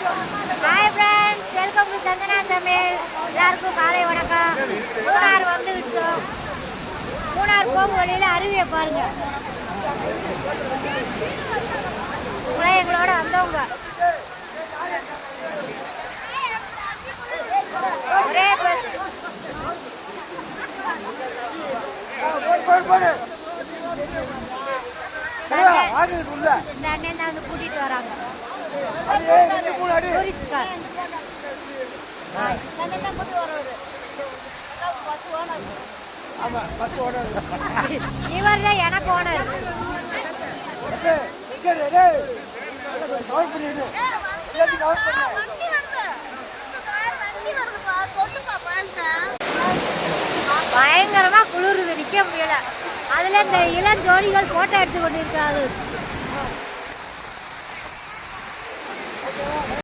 Hi friends, welcome to Chandana சமையல். எல்லாருக்கும் காலை வணக்கம். மூணார் வந்து விட்டோம். மூணார் போகும் வழியில் அருவியை பாருங்க. எங்களோட வந்தவங்க ஒரே பஸ். இந்த அண்ணன் தான் வந்து கூட்டிட்டு வராங்க. இவர் தான் எனக்கு ஓனர். பயங்கரமா குளிருது, நிக்க முடியல. அதுல இந்த இளம் ஜோடிகள் போட்டோ எடுத்து கொண்டிருக்காது.